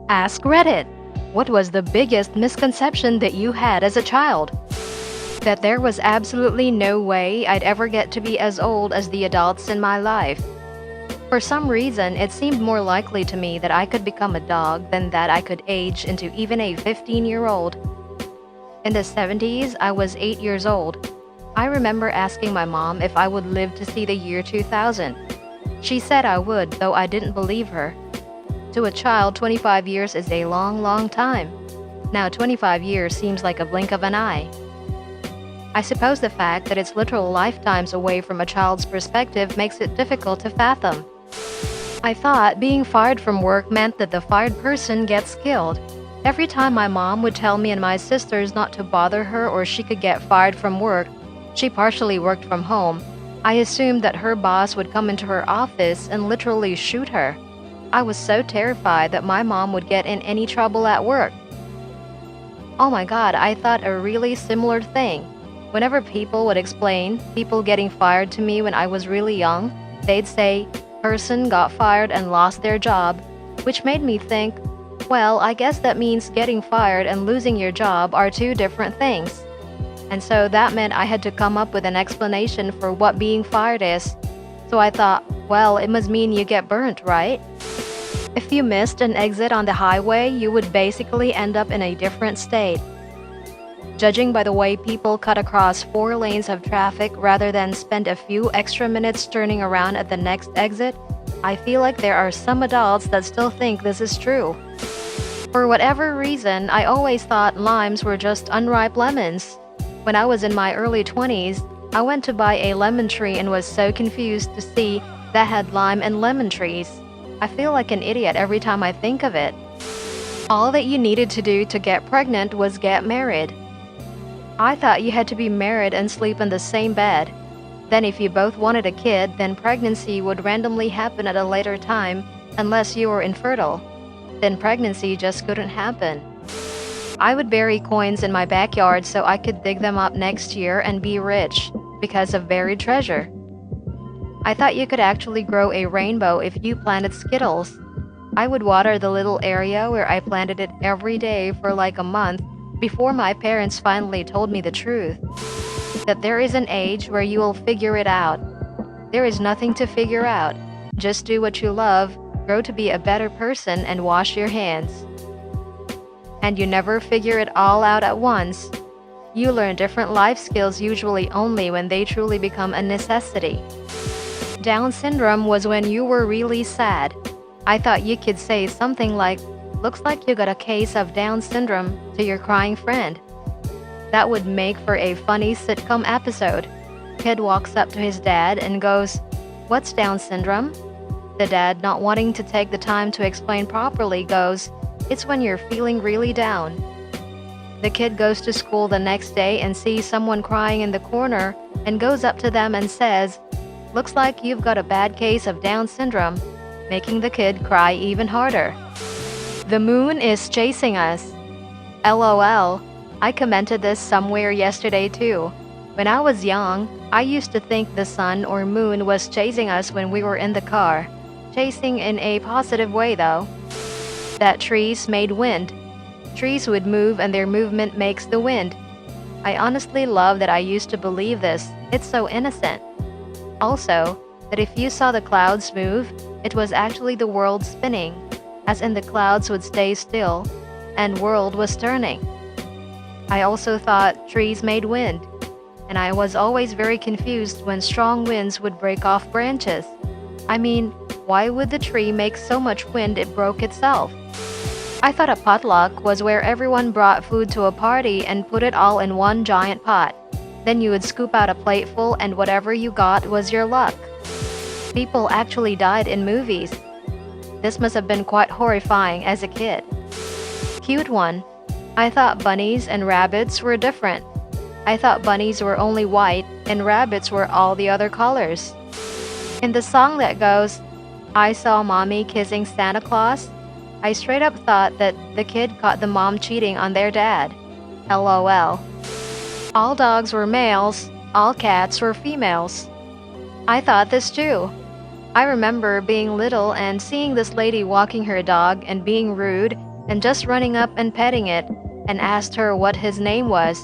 Ask Reddit. What was the biggest misconception that you had as a child? That there was absolutely no way I'd ever get to be as old as the adults in my life. For some reason, it seemed more likely to me that I could become a dog than that I could age into even a 15-year-old. In the 70s, I was 8 years old. I remember asking my mom if I would live to see the year 2000. She said I would, though I didn't believe her. To a child, 25 years is a long, long time. Now 25 years seems like a blink of an eye. I suppose the fact that it's literal lifetimes away from a child's perspective makes it difficult to fathom. I thought being fired from work meant that the fired person gets killed. Every time my mom would tell me and my sisters not to bother her or she could get fired from work, she partially worked from home, I assumed that her boss would come into her office and literally shoot her. I was so terrified that my mom would get in any trouble at work. Oh my God, I thought a really similar thing. Whenever people would explain people getting fired to me when I was really young, they'd say, "Person got fired and lost their job," which made me think, well, I guess that means getting fired and losing your job are two different things. And so that meant I had to come up with an explanation for what being fired is. So I thought, well, it must mean you get burnt, right? If you missed an exit on the highway, you would basically end up in a different state. Judging by the way people cut across 4 lanes of traffic rather than spend a few extra minutes turning around at the next exit, I feel like there are some adults that still think this is true. For whatever reason, I always thought limes were just unripe lemons. When I was in my early 20s, I went to buy a lemon tree and was so confused to see that had lime and lemon trees. I feel like an idiot every time I think of it. All that you needed to do to get pregnant was get married. I thought you had to be married and sleep in the same bed. Then if you both wanted a kid, then pregnancy would randomly happen at a later time unless you were infertile. Then pregnancy just couldn't happen. I would bury coins in my backyard so I could dig them up next year and be rich because of buried treasure. I thought you could actually grow a rainbow if you planted Skittles. I would water the little area where I planted it every day for like a month before my parents finally told me the truth. That there is an age where you will figure it out. There is nothing to figure out. Just do what you love, grow to be a better person, and wash your hands. And you never figure it all out at once. You learn different life skills usually only when they truly become a necessity. Down syndrome was when you were really sad. I thought you could say something like, "Looks like you got a case of Down syndrome," to your crying friend. That would make for a funny sitcom episode. Kid walks up to his dad and goes, "What's Down syndrome?" The dad, not wanting to take the time to explain properly, goes, "It's when you're feeling really down." The kid goes to school the next day and sees someone crying in the corner and goes up to them and says, "Looks like you've got a bad case of Down syndrome," making the kid cry even harder. The moon is chasing us. LOL. I commented this somewhere yesterday too. When I was young, I used to think the sun or moon was chasing us when we were in the car. Chasing in a positive way though. That trees made wind. Trees would move and their movement makes the wind. I honestly love that I used to believe this. It's so innocent. Also, that if you saw the clouds move, it was actually the world spinning, as in the clouds would stay still, and world was turning. I also thought trees made wind, and I was always very confused when strong winds would break off branches. I mean, why would the tree make so much wind it broke itself? I thought a potluck was where everyone brought food to a party and put it all in one giant pot. Then you would scoop out a plateful and whatever you got was your luck. People actually died in movies. This must have been quite horrifying as a kid. Cute one. I thought bunnies and rabbits were different. I thought bunnies were only white and rabbits were all the other colors. In the song that goes, "I saw mommy kissing Santa Claus," I straight up thought that the kid caught the mom cheating on their dad. LOL. All dogs were males, all cats were females. I thought this too. I remember being little and seeing this lady walking her dog and being rude and just running up and petting it and asked her what his name was.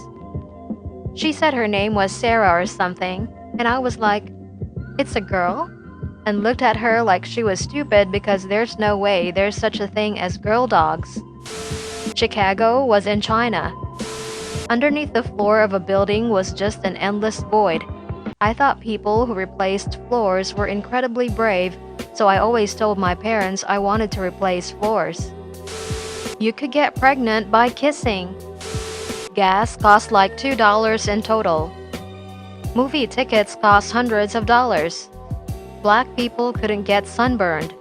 She said her name was Sarah or something, and I was like, "It's a girl?" and looked at her like she was stupid because there's no way there's such a thing as girl dogs. Chicago was in China. Underneath the floor of a building was just an endless void. I thought people who replaced floors were incredibly brave, so I always told my parents I wanted to replace floors. You could get pregnant by kissing. Gas cost like $2 in total. Movie tickets cost hundreds of dollars. Black people couldn't get sunburned.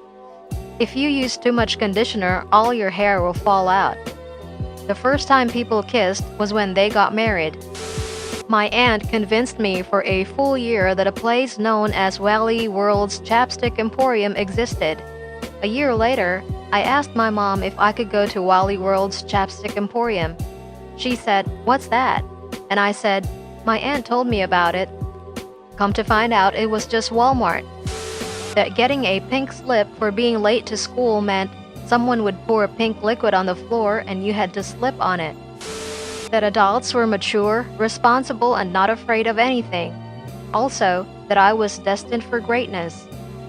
If you use too much conditioner, all your hair will fall out. The first time people kissed was when they got married. My aunt convinced me for a full year that a place known as Wally World's Chapstick Emporium existed. A year later, I asked my mom if I could go to Wally World's Chapstick Emporium. She said, "What's that?" And I said, "My aunt told me about it." Come to find out, it was just Walmart. That getting a pink slip for being late to school meant someone would pour pink liquid on the floor and you had to slip on it. That adults were mature, responsible, and not afraid of anything. Also, that I was destined for greatness.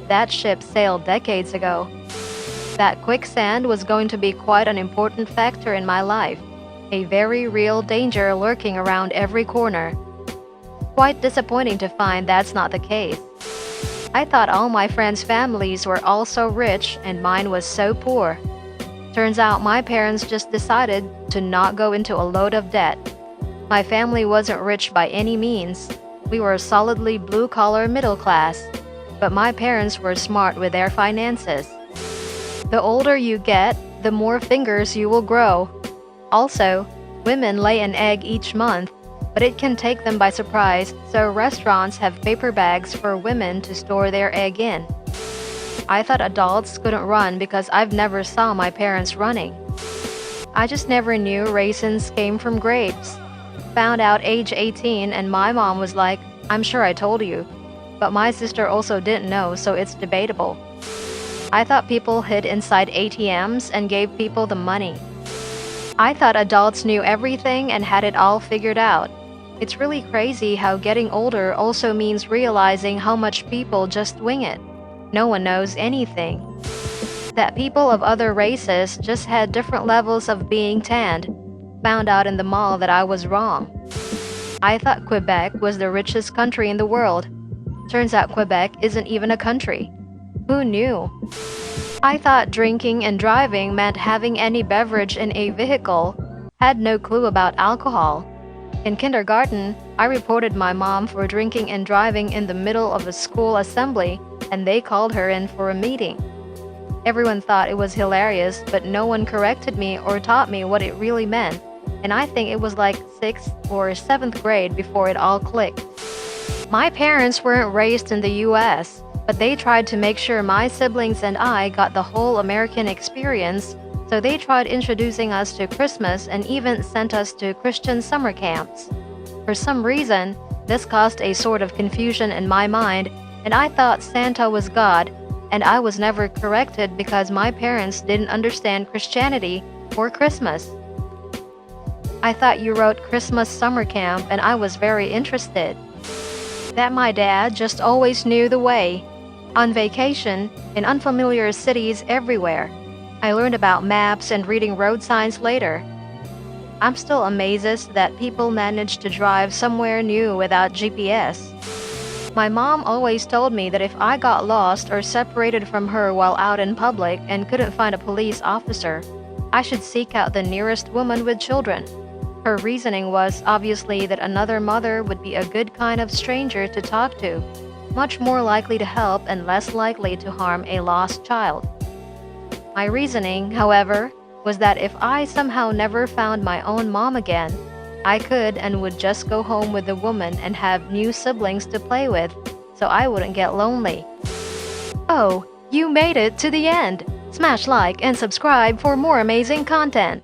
That ship sailed decades ago. That quicksand was going to be quite an important factor in my life. A very real danger lurking around every corner. Quite disappointing to find that's not the case. I thought all my friends' families were all so rich and mine was so poor. Turns out my parents just decided to not go into a load of debt. My family wasn't rich by any means. We were solidly blue-collar middle class. But my parents were smart with their finances. The older you get, the more fingers you will grow. Also, women lay an egg each month, but it can take them by surprise, so restaurants have paper bags for women to store their egg in. I thought adults couldn't run because I've never saw my parents running. I just never knew raisins came from grapes. Found out age 18 and my mom was like, "I'm sure I told you." But my sister also didn't know, so it's debatable. I thought people hid inside ATMs and gave people the money. I thought adults knew everything and had it all figured out. It's really crazy how getting older also means realizing how much people just wing it. No one knows anything. That people of other races just had different levels of being tanned. Found out in the mall that I was wrong. I thought Quebec was the richest country in the world. Turns out Quebec isn't even a country. Who knew? I thought drinking and driving meant having any beverage in a vehicle. Had no clue about alcohol. In kindergarten, I reported my mom for drinking and driving in the middle of a school assembly, and they called her in for a meeting. Everyone thought it was hilarious, but no one corrected me or taught me what it really meant, and I think it was like 6th or 7th grade before it all clicked. My parents weren't raised in the US, but they tried to make sure my siblings and I got the whole American experience, so they tried introducing us to Christmas and even sent us to Christian summer camps. For some reason, this caused a sort of confusion in my mind, and I thought Santa was God, and I was never corrected because my parents didn't understand Christianity or Christmas. I thought you wrote Christmas summer camp, and I was very interested. That my dad just always knew the way. On vacation, in unfamiliar cities everywhere. I learned about maps and reading road signs later. I'm still amazed that people manage to drive somewhere new without GPS. My mom always told me that if I got lost or separated from her while out in public and couldn't find a police officer, I should seek out the nearest woman with children. Her reasoning was obviously that another mother would be a good kind of stranger to talk to, much more likely to help and less likely to harm a lost child. My reasoning, however, was that if I somehow never found my own mom again, I could and would just go home with the woman and have new siblings to play with, so I wouldn't get lonely. Oh, you made it to the end! Smash like and subscribe for more amazing content!